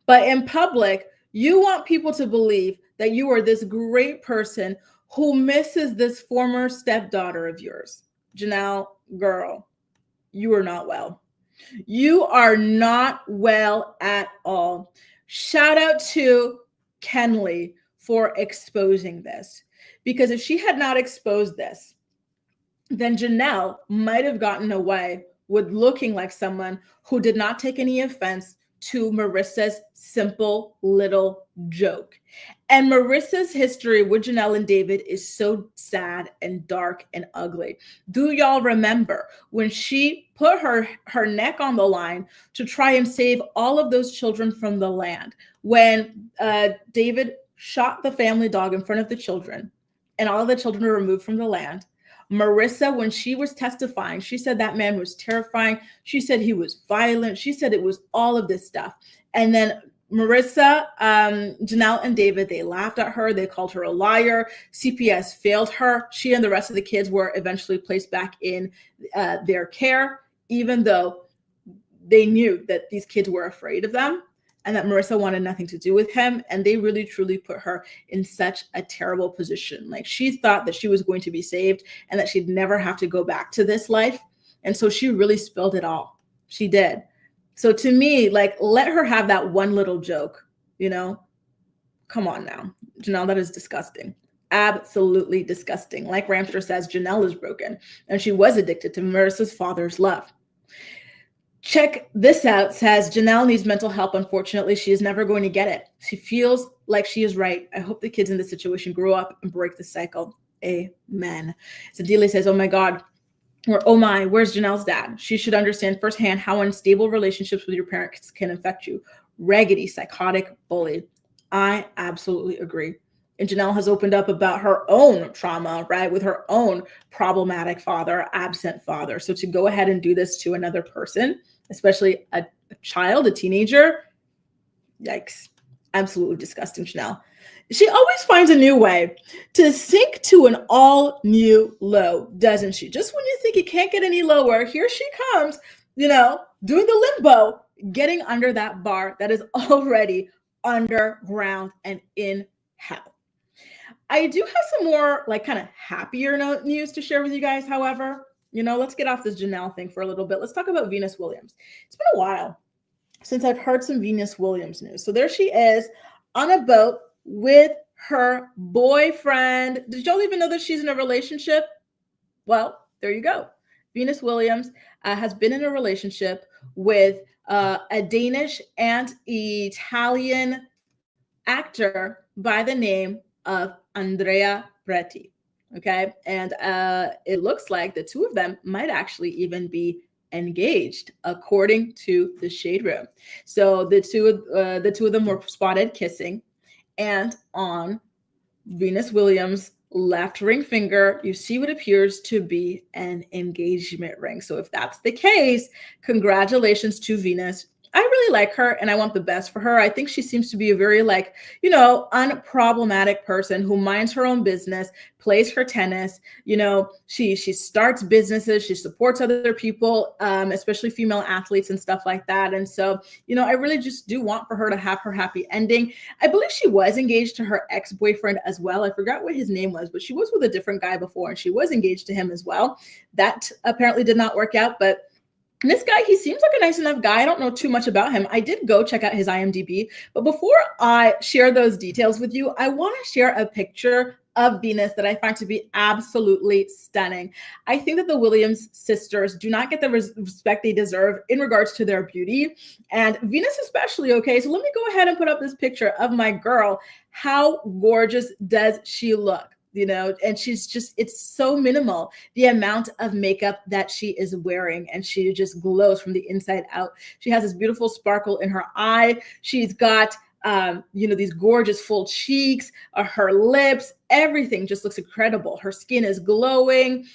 But in public, you want people to believe that you are this great person who misses this former stepdaughter of yours. Janelle, girl, you are not well. You are not well at all. Shout out to Kenley for exposing this, because if she had not exposed this, then Janelle might have gotten away with looking like someone who did not take any offense to Marissa's simple little joke. And Marissa's history with Janelle and David is so sad and dark and ugly. Do y'all remember when she put her neck on the line to try and save all of those children from the land? When David shot the family dog in front of the children and all of the children were removed from the land. Marissa, when she was testifying, she said that man was terrifying. She said he was violent. She said it was all of this stuff. And then Marissa, Janelle, and David, they laughed at her. They called her a liar. CPS failed her. She and the rest of the kids were eventually placed back in their care, even though they knew that these kids were afraid of them and that Marissa wanted nothing to do with him. And they really, truly put her in such a terrible position. Like, she thought that she was going to be saved and that she'd never have to go back to this life. And so she really spilled it all. She did. So to me, like, let her have that one little joke, you know? Come on now. Janelle, that is disgusting. Absolutely disgusting. Like Ramster says, Janelle is broken and she was addicted to Marissa's father's love. Check this out, says Janelle needs mental help. Unfortunately, she is never going to get it. She feels like she is right. I hope the kids in this situation grow up and break the cycle. Amen. Sadile says, oh my God, or oh my, where's Janelle's dad? She should understand firsthand how unstable relationships with your parents can affect you. Raggedy, psychotic bully. I absolutely agree. And Janelle has opened up about her own trauma, right? With her own problematic father, absent father. So to go ahead and do this to another person, especially a child, a teenager, yikes. Absolutely disgusting, Janelle. She always finds a new way to sink to an all new low, doesn't she? Just when you think it can't get any lower, here she comes, you know, doing the limbo, getting under that bar that is already underground and in hell. I do have some more like kind of happier news to share with you guys. However, you know, let's get off this Janelle thing for a little bit. Let's talk about Venus Williams. It's been a while since I've heard some Venus Williams news. So there she is on a boat with her boyfriend. Did y'all even know that she's in a relationship? Well, there you go. Venus Williams has been in a relationship with a Danish and Italian actor by the name of Andrea Preti. Okay. And it looks like the two of them might actually even be engaged, according to the Shade Room. So the two of them were spotted kissing, and on Venus Williams' left ring finger, you see what appears to be an engagement ring. So if that's the case, congratulations to Venus I really like her and I want the best for her. I think she seems to be a very unproblematic person who minds her own business, plays her tennis. She starts businesses, she supports other people, especially female athletes and stuff like that. And so, I really just do want for her to have her happy ending. I believe she was engaged to her ex-boyfriend as well. I forgot what his name was, but she was with a different guy before and she was engaged to him as well. That apparently did not work out, but this guy, he seems like a nice enough guy. I don't know too much about him. I did go check out his IMDb, but before I share those details with you, I want to share a picture of Venus that I find to be absolutely stunning. I think that the Williams sisters do not get the respect they deserve in regards to their beauty, and Venus especially. Okay, so let me go ahead and put up this picture of my girl. How gorgeous does she look? And it's so minimal, the amount of makeup that she is wearing, and she just glows from the inside out. She has this beautiful sparkle in her eye. She's got, these gorgeous full cheeks, her lips, everything just looks incredible. Her skin is glowing,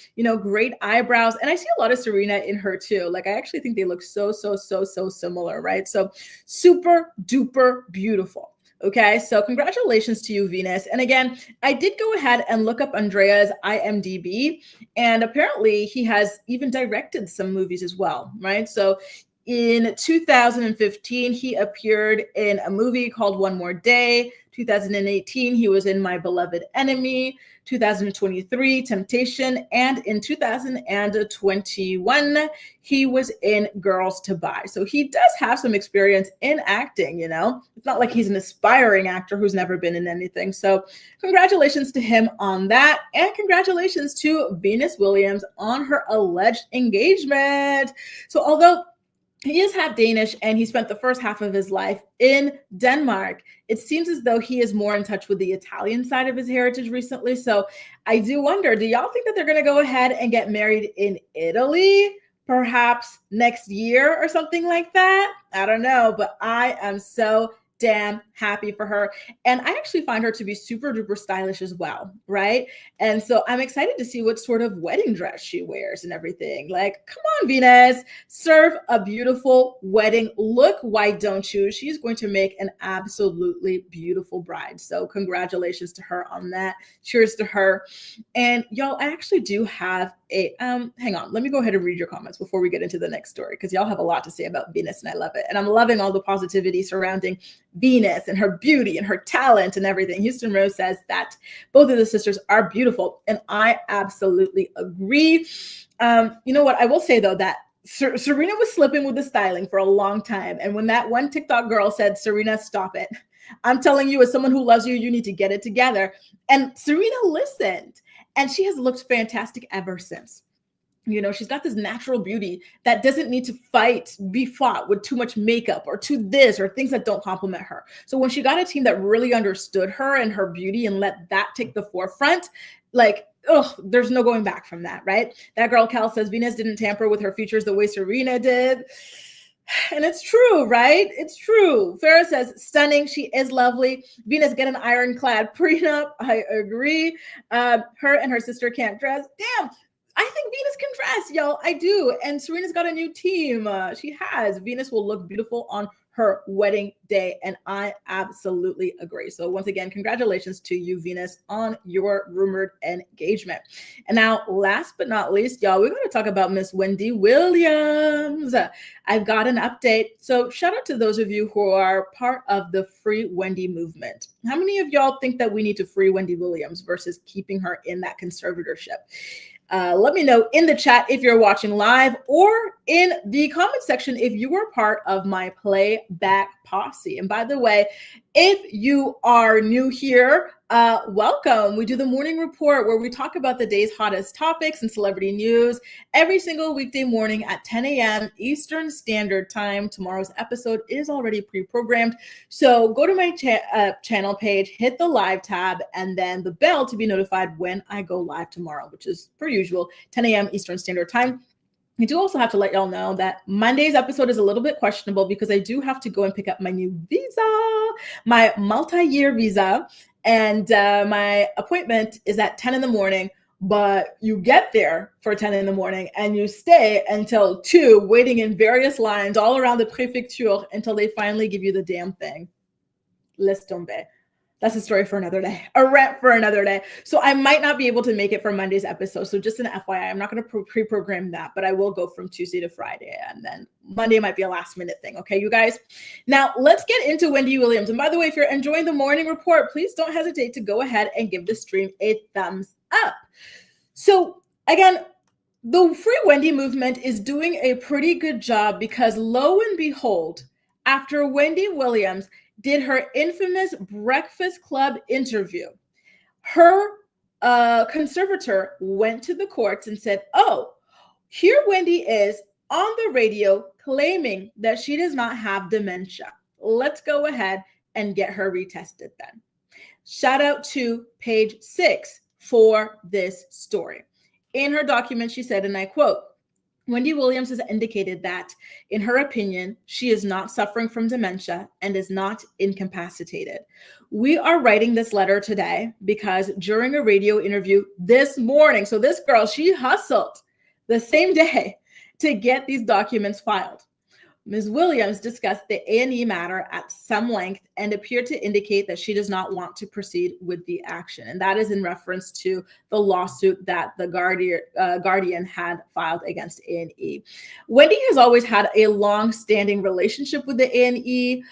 great eyebrows. And I see a lot of Serena in her too. Like, I actually think they look so similar, right? So super duper beautiful. Okay, so congratulations to you, Venus. And again, I did go ahead and look up Andrea's IMDb, and apparently he has even directed some movies as well, right? So in 2015, he appeared in a movie called One More Day. 2018, he was in My Beloved Enemy. 2023, Temptation. And in 2021, he was in Girls to Buy. So he does have some experience in acting, It's not like he's an aspiring actor who's never been in anything. So congratulations to him on that. And congratulations to Venus Williams on her alleged engagement. So although he is half Danish and he spent the first half of his life in Denmark, it seems as though he is more in touch with the Italian side of his heritage recently. So I do wonder, do y'all think that they're going to go ahead and get married in Italy, perhaps next year or something like that? I don't know, but I am so damn happy for her. And I actually find her to be super duper stylish as well, right? And so I'm excited to see what sort of wedding dress she wears and everything. Like, come on, Venus, serve a beautiful wedding look. Why don't you? She's going to make an absolutely beautiful bride. So congratulations to her on that. Cheers to her. And y'all, I actually do have a, hang on, let me go ahead and read your comments before we get into the next story, because y'all have a lot to say about Venus and I love it. And I'm loving all the positivity surrounding Venus and her beauty and her talent and everything. Houston Rose says that both of the sisters are beautiful, and I absolutely agree. You know what? I will say though that Serena was slipping with the styling for a long time, and when that one TikTok girl said, "Serena, stop it," I'm telling you, as someone who loves you, you need to get it together. And Serena listened, and she has looked fantastic ever since. She's got this natural beauty that doesn't need to be fought with too much makeup or to this or things that don't compliment her. So when she got a team that really understood her and her beauty and let that take the forefront, there's no going back from that, right? That girl Cal says Venus didn't tamper with her features the way Serena did. And it's true, right? It's true. Farah says, stunning. She is lovely. Venus, get an ironclad prenup. I agree. Her and her sister can't dress. Damn. I think Venus can dress, y'all. I do. And Serena's got a new team. She has. Venus will look beautiful on her wedding day. And I absolutely agree. So once again, congratulations to you, Venus, on your rumored engagement. And now, last but not least, y'all, we're going to talk about Miss Wendy Williams. I've got an update. So shout out to those of you who are part of the Free Wendy movement. How many of y'all think that we need to free Wendy Williams versus keeping her in that conservatorship? Let me know in the chat if you're watching live, or in the comment section if you were part of my playback posse. And by the way, if you are new here, welcome. We do the morning report where we talk about the day's hottest topics and celebrity news every single weekday morning at 10 a.m. Eastern Standard Time. Tomorrow's episode is already pre-programmed. So go to my channel page, hit the live tab, and then the bell to be notified when I go live tomorrow, which is per usual, 10 a.m. Eastern Standard Time. I do also have to let y'all know that Monday's episode is a little bit questionable because I do have to go and pick up my new visa, my multi-year visa. And my appointment is at 10 in the morning. but you get there for 10 in the morning and you stay until 2, waiting in various lines all around the préfecture until they finally give you the damn thing. Laisse tomber. That's a story for another day, a rant for another day. So I might not be able to make it for Monday's episode. So just an FYI, I'm not going to pre-program that, but I will go from Tuesday to Friday. And then Monday might be a last minute thing. Okay, you guys. Now let's get into Wendy Williams. And by the way, if you're enjoying the morning report, please don't hesitate to go ahead and give the stream a thumbs up. So again, the Free Wendy movement is doing a pretty good job because lo and behold, after Wendy Williams did her infamous Breakfast Club interview, her conservator went to the courts and said, oh, here Wendy is on the radio claiming that she does not have dementia. Let's go ahead and get her retested then. Shout out to page 6 for this story. In her document, she said, and I quote, Wendy Williams has indicated that, in her opinion, she is not suffering from dementia and is not incapacitated. We are writing this letter today because during a radio interview this morning, so this girl, she hustled the same day to get these documents filed. Ms. Williams discussed the A&E matter at some length and appeared to indicate that she does not want to proceed with the action. And that is in reference to the lawsuit that the Guardian had filed against A&E. Wendy has always had a long-standing relationship with the A&E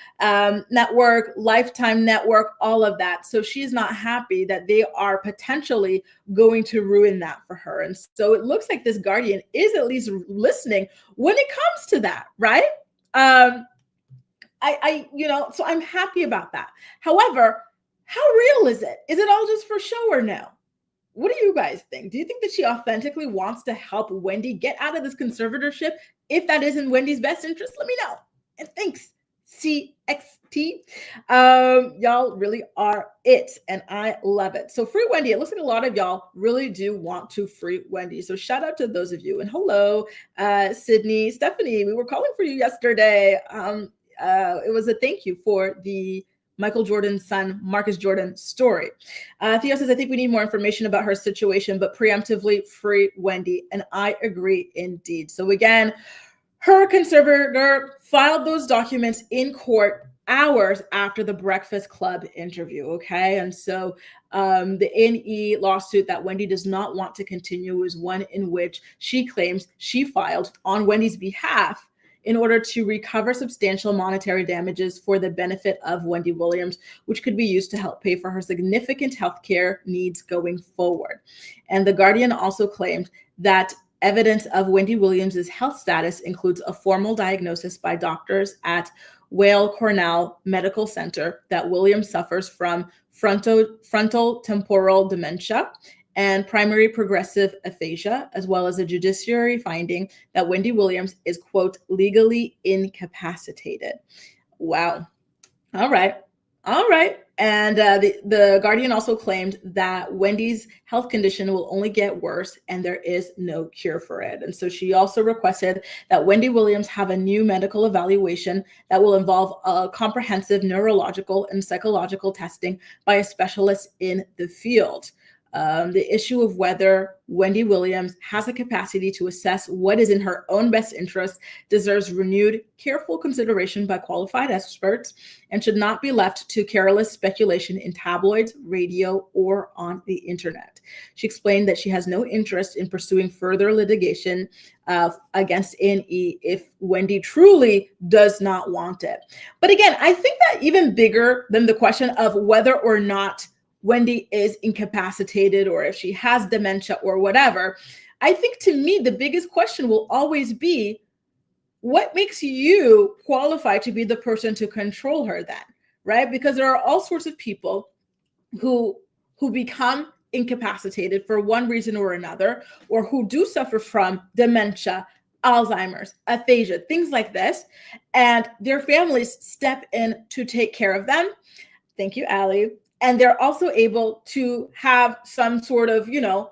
network, Lifetime Network, all of that. So she's not happy that they are potentially going to ruin that for her. And so it looks like this Guardian is at least listening when it comes to that, right? So I'm happy about that. However, how real is it? Is it all just for show or no? What do you guys think? Do you think that she authentically wants to help Wendy get out of this conservatorship? If that is in Wendy's best interest, let me know. And thanks, CXT. Y'all really are it, and I love it. So free Wendy. It looks like a lot of y'all really do want to free Wendy. So shout out to those of you. And hello, Sydney, Stephanie. We were calling for you yesterday. It was a thank you for the Michael Jordan's son, Marcus Jordan story. Theo says, I think we need more information about her situation, but preemptively free Wendy. And I agree indeed. So again, her conservator filed those documents in court hours after the Breakfast Club interview, okay? And so the A&E lawsuit that Wendy does not want to continue is one in which she claims she filed on Wendy's behalf in order to recover substantial monetary damages for the benefit of Wendy Williams, which could be used to help pay for her significant healthcare needs going forward. And the Guardian also claimed that evidence of Wendy Williams' health status includes a formal diagnosis by doctors at Weill Cornell Medical Center that Williams suffers from frontal temporal dementia and primary progressive aphasia, as well as a judiciary finding that Wendy Williams is, quote, legally incapacitated. Wow. All right. And the Guardian also claimed that Wendy's health condition will only get worse and there is no cure for it. And so she also requested that Wendy Williams have a new medical evaluation that will involve a comprehensive neurological and psychological testing by a specialist in the field. The issue of whether Wendy Williams has the capacity to assess what is in her own best interest deserves renewed, careful consideration by qualified experts and should not be left to careless speculation in tabloids, radio, or on the internet. She explained that she has no interest in pursuing further litigation against A&E if Wendy truly does not want it. But again, I think that even bigger than the question of whether or not Wendy is incapacitated or if she has dementia or whatever, I think to me, the biggest question will always be, what makes you qualified to be the person to control her then, right? Because there are all sorts of people who become incapacitated for one reason or another, or who do suffer from dementia, Alzheimer's, aphasia, things like this, and their families step in to take care of them. Thank you, Allie. And they're also able to have some sort of,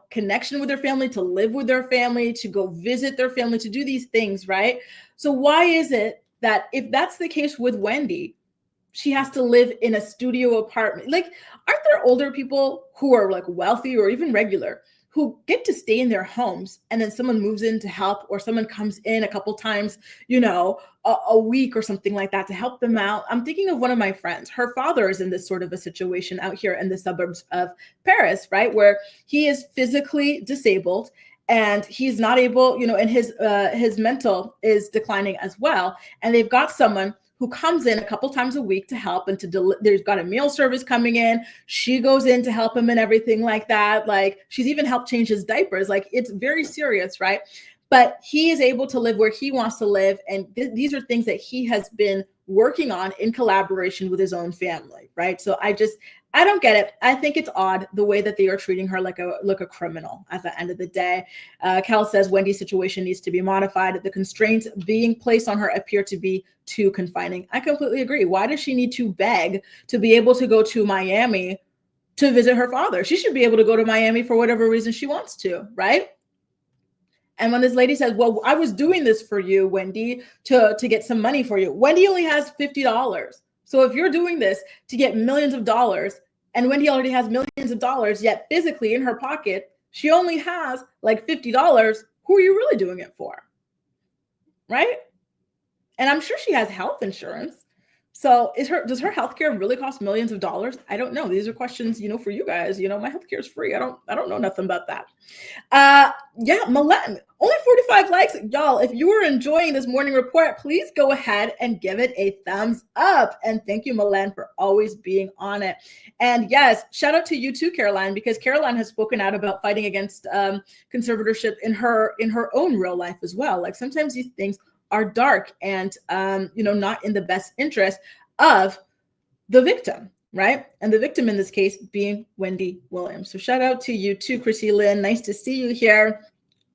connection with their family, to live with their family, to go visit their family, to do these things, right? So why is it that if that's the case with Wendy, she has to live in a studio apartment? Like, aren't there older people who are like wealthy or even regular who get to stay in their homes, and then someone moves in to help, or someone comes in a couple times, a week or something like that to help them out. I'm thinking of one of my friends. Her father is in this sort of a situation out here in the suburbs of Paris, right? Where he is physically disabled and he's not able, and his mental is declining as well. And they've got someone who comes in a couple times a week to help, and there's got a meal service coming in. She goes in to help him and everything like that. Like, she's even helped change his diapers. Like, it's very serious, right? But he is able to live where he wants to live. And these are things that he has been working on in collaboration with his own family, right? So I don't get it. I think it's odd the way that they are treating her like a criminal at the end of the day. Kel says Wendy's situation needs to be modified. The constraints being placed on her appear to be too confining. I completely agree. Why does she need to beg to be able to go to Miami to visit her father? She should be able to go to Miami for whatever reason she wants to, right? And when this lady says, well, I was doing this for you, Wendy, to get some money for you. Wendy only has $50. So if you're doing this to get millions of dollars, and Wendy already has millions of dollars, yet physically in her pocket, she only has like $50, who are you really doing it for? Right? And I'm sure she has health insurance. So does her healthcare really cost millions of dollars? I don't know. These are questions, for you guys. My healthcare is free. I don't know nothing about that. Yeah, Milan, only 45 likes. Y'all, if you are enjoying this morning report, please go ahead and give it a thumbs up. And thank you, Milan, for always being on it. And yes, shout out to you too, Caroline, because Caroline has spoken out about fighting against conservatorship in her own real life as well. Like, sometimes these things are dark and, not in the best interest of the victim, right? And the victim in this case being Wendy Williams. So shout out to you too, Chrissy Lynn. Nice to see you here.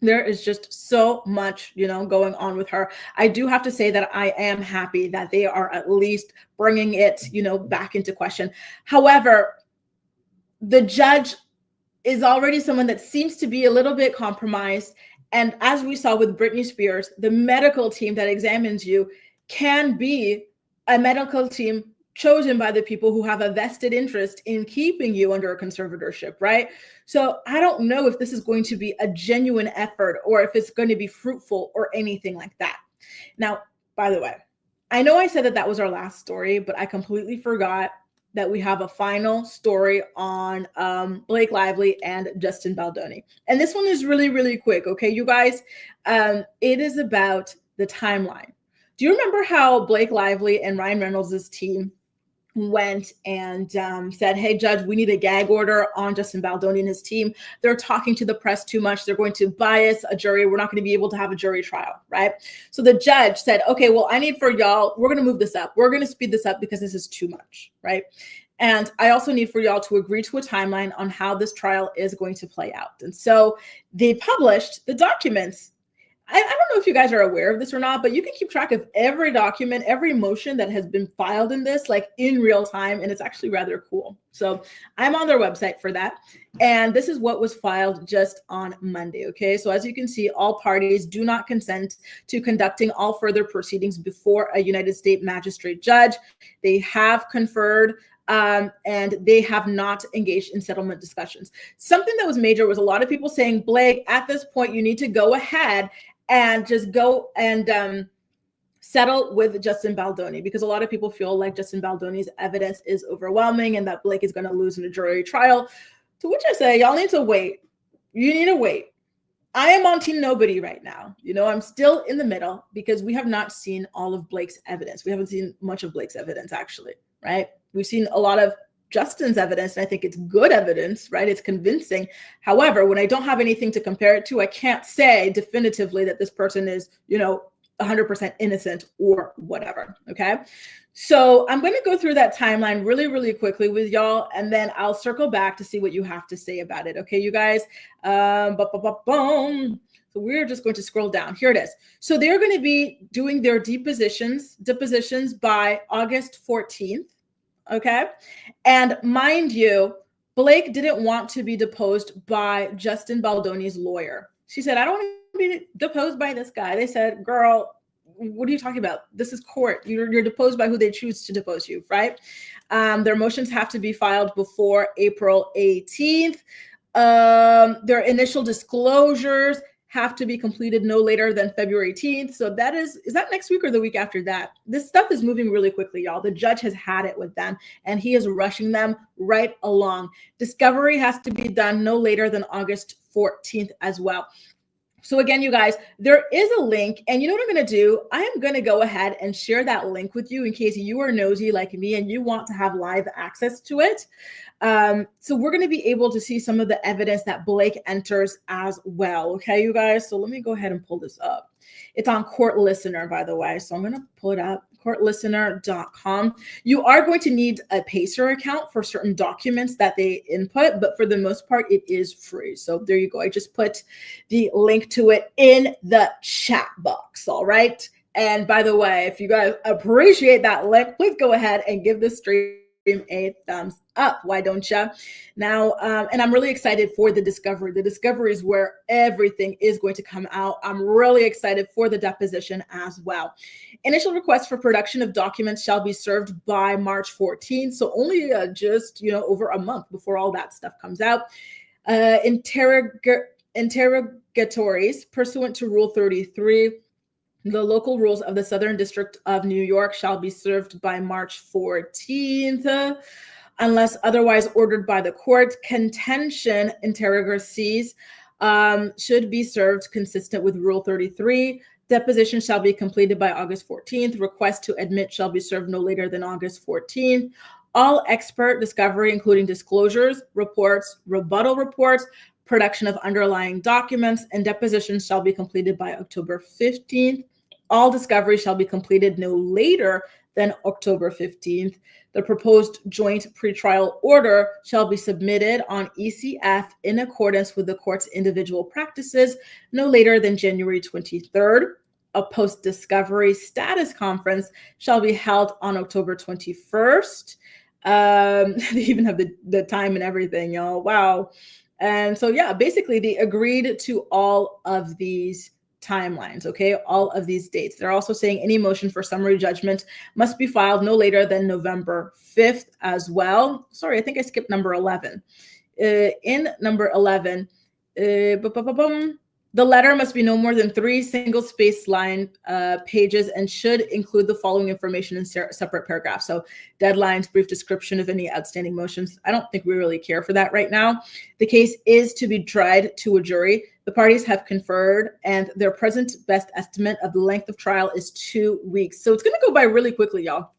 There is just so much, going on with her. I do have to say that I am happy that they are at least bringing it, back into question. However, the judge is already someone that seems to be a little bit compromised. And as we saw with Britney Spears, the medical team that examines you can be a medical team chosen by the people who have a vested interest in keeping you under a conservatorship, right? So I don't know if this is going to be a genuine effort or if it's going to be fruitful or anything like that. Now, by the way, I know I said that was our last story, but I completely forgot that we have a final story on Blake Lively and Justin Baldoni. And this one is really, really quick, okay, you guys? It is about the timeline. Do you remember how Blake Lively and Ryan Reynolds' team went and said, hey, judge, we need a gag order on Justin Baldoni and his team. They're talking to the press too much. They're going to bias a jury. We're not going to be able to have a jury trial, right? So the judge said, okay, well, I need for y'all, we're going to move this up. We're going to speed this up because this is too much, right? And I also need for y'all to agree to a timeline on how this trial is going to play out. And so they published the documents. I don't know if you guys are aware of this or not, but you can keep track of every document, every motion that has been filed in this, like in real time. And it's actually rather cool. So I'm on their website for that. And this is what was filed just on Monday. Okay. So as you can see, all parties do not consent to conducting all further proceedings before a United States magistrate judge. They have conferred and they have not engaged in settlement discussions. Something that was major was a lot of people saying, Blake, at this point, you need to go ahead and just go and settle with Justin Baldoni, because a lot of people feel like Justin Baldoni's evidence is overwhelming and that Blake is going to lose in a jury trial. To which I say, y'all need to wait. You need to wait. I am on team nobody right now. I'm still in the middle because we have not seen all of Blake's evidence. We haven't seen much of Blake's evidence, actually, right? We've seen a lot of Justin's evidence, and I think it's good evidence, right? It's convincing. However, when I don't have anything to compare it to, I can't say definitively that this person is, 100% innocent or whatever, okay? So I'm going to go through that timeline really, really quickly with y'all, and then I'll circle back to see what you have to say about it, okay, you guys? So we're just going to scroll down. Here it is. So they're going to be doing their depositions by August 14th. Okay. And mind you, Blake didn't want to be deposed by Justin Baldoni's lawyer. She said, I don't want to be deposed by this guy. They said, girl, what are you talking about? This is court. You're deposed by who they choose to depose you, right? Their motions have to be filed before April 18th. Their initial disclosures have to be completed no later than February 18th. So that is that next week or the week after that? This stuff is moving really quickly, y'all. The judge has had it with them and he is rushing them right along. Discovery has to be done no later than August 14th as well. So again, you guys, there is a link, and you know what I'm going to do? I am going to go ahead and share that link with you in case you are nosy like me and you want to have live access to it. So we're going to be able to see some of the evidence that Blake enters as well. Okay, you guys. So let me go ahead and pull this up. It's on Court Listener, by the way. So I'm going to pull it up. courtlistener.com. You are going to need a Pacer account for certain documents that they input, but for the most part, it is free. So there you go. I just put the link to it in the chat box. All right. And by the way, if you guys appreciate that link, please go ahead and give this stream a thumbs up. Why don't you? Now, and I'm really excited for the discovery. The discovery is where everything is going to come out. I'm really excited for the deposition as well. Initial request for production of documents shall be served by March 14th. So only just, over a month before all that stuff comes out. Interrogatories pursuant to Rule 33. The local rules of the Southern District of New York shall be served by March 14th, unless otherwise ordered by the court. Contention interrogatories should be served consistent with Rule 33. Deposition shall be completed by August 14th. Request to admit shall be served no later than August 14th. All expert discovery, including disclosures, reports, rebuttal reports, production of underlying documents, and depositions shall be completed by October 15th. All discovery shall be completed no later than October 15th. The proposed joint pretrial order shall be submitted on ECF in accordance with the court's individual practices no later than January 23rd. A post-discovery status conference shall be held on October 21st. They even have the time and everything, y'all. Wow. And so, yeah, basically they agreed to all of these timelines, okay, all of these dates. They're also saying any motion for summary judgment must be filed no later than November 5th as well. Sorry, I think I skipped number 11. In number 11, the letter must be no more than 3 single-space line pages and should include the following information in separate paragraphs. So deadlines, brief description of any outstanding motions. I don't think we really care for that right now. The case is to be tried to a jury. The parties have conferred, and their present best estimate of the length of trial is 2 weeks. So it's going to go by really quickly, y'all.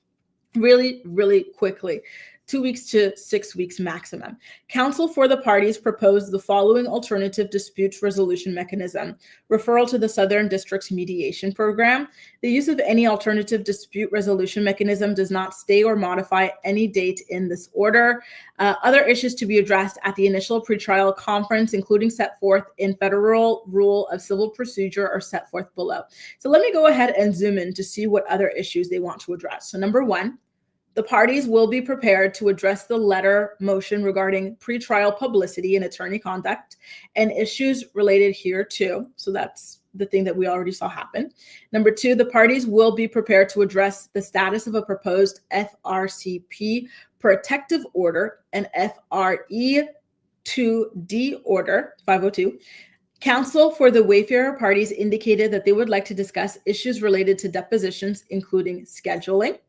Really, really quickly. 2 weeks to 6 weeks maximum. Counsel for the parties proposed the following alternative dispute resolution mechanism: referral to the Southern District's mediation program. The use of any alternative dispute resolution mechanism does not stay or modify any date in this order. Other issues to be addressed at the initial pretrial conference, including set forth in Federal Rule of Civil Procedure, are set forth below. So let me go ahead and zoom in to see what other issues they want to address. So number one, the parties will be prepared to address the letter motion regarding pretrial publicity and attorney conduct and issues related hereto. So that's the thing that we already saw happen. Number two, the parties will be prepared to address the status of a proposed FRCP protective order and FRE2D order 502. Counsel for the Wayfarer parties indicated that they would like to discuss issues related to depositions, including scheduling.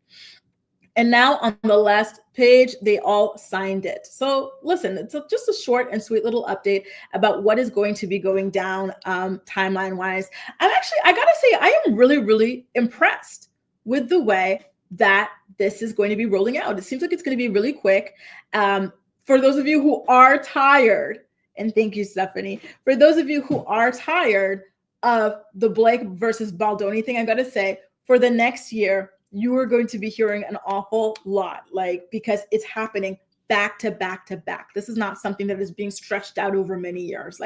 And now on the last page, they all signed it. So listen, it's just a short and sweet little update about what is going to be going down timeline-wise. And actually, I gotta say, I am really, really impressed with the way that this is going to be rolling out. It seems like it's going to be really quick. For those of you who are tired, and thank you, Stephanie, for those of you who are tired of the Blake versus Baldoni thing, I gotta say, for the next year, you are going to be hearing an awful lot, because it's happening back to back to back. This is not something that is being stretched out over many years.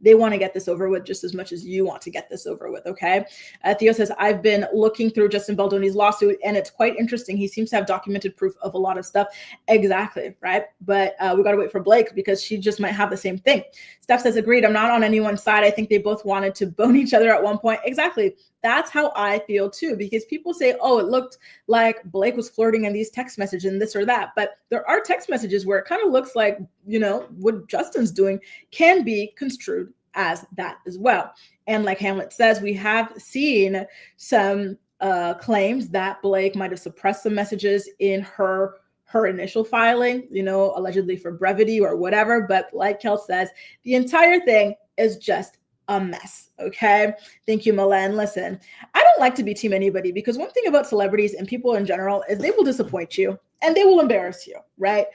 They want to get this over with just as much as you want to get this over with, okay? Theo says, I've been looking through Justin Baldoni's lawsuit, and it's quite interesting. He seems to have documented proof of a lot of stuff. Exactly, right? But we got to wait for Blake because she just might have the same thing. Steph says, agreed. I'm not on anyone's side. I think they both wanted to bone each other at one point. Exactly. That's how I feel too, because people say, oh, it looked like Blake was flirting in these text messages and this or that. But there are text messages where it kind of looks like what Justin's doing can be construed as that as well. And like Hamlet says, we have seen some claims that Blake might have suppressed some messages in her initial filing, allegedly for brevity or whatever. But like Kel says, the entire thing is just a mess. Okay. Thank you, Milan. Listen, I don't like to be team anybody, because one thing about celebrities and people in general is they will disappoint you and they will embarrass you, right?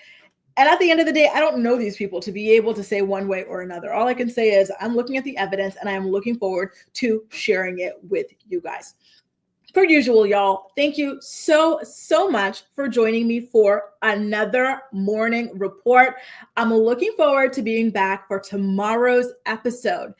And at the end of the day, I don't know these people to be able to say one way or another. All I can say is I'm looking at the evidence and I'm looking forward to sharing it with you guys. Per usual, y'all, thank you so much for joining me for another morning report. I'm looking forward to being back for tomorrow's episode.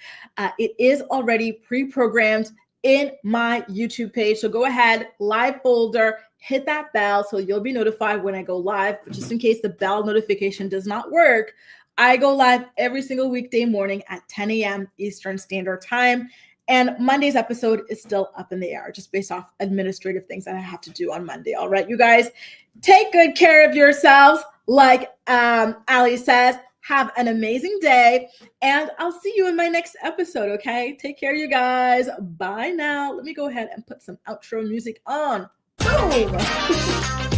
It is already pre-programmed in my YouTube page. So go ahead, live folder, hit that bell so you'll be notified when I go live. But just in case the bell notification does not work, I go live every single weekday morning at 10 a.m. Eastern Standard Time. And Monday's episode is still up in the air, just based off administrative things that I have to do on Monday. All right, you guys, take good care of yourselves. Like Ali says, have an amazing day. And I'll see you in my next episode, okay? Take care, you guys. Bye now. Let me go ahead and put some outro music on. Boom.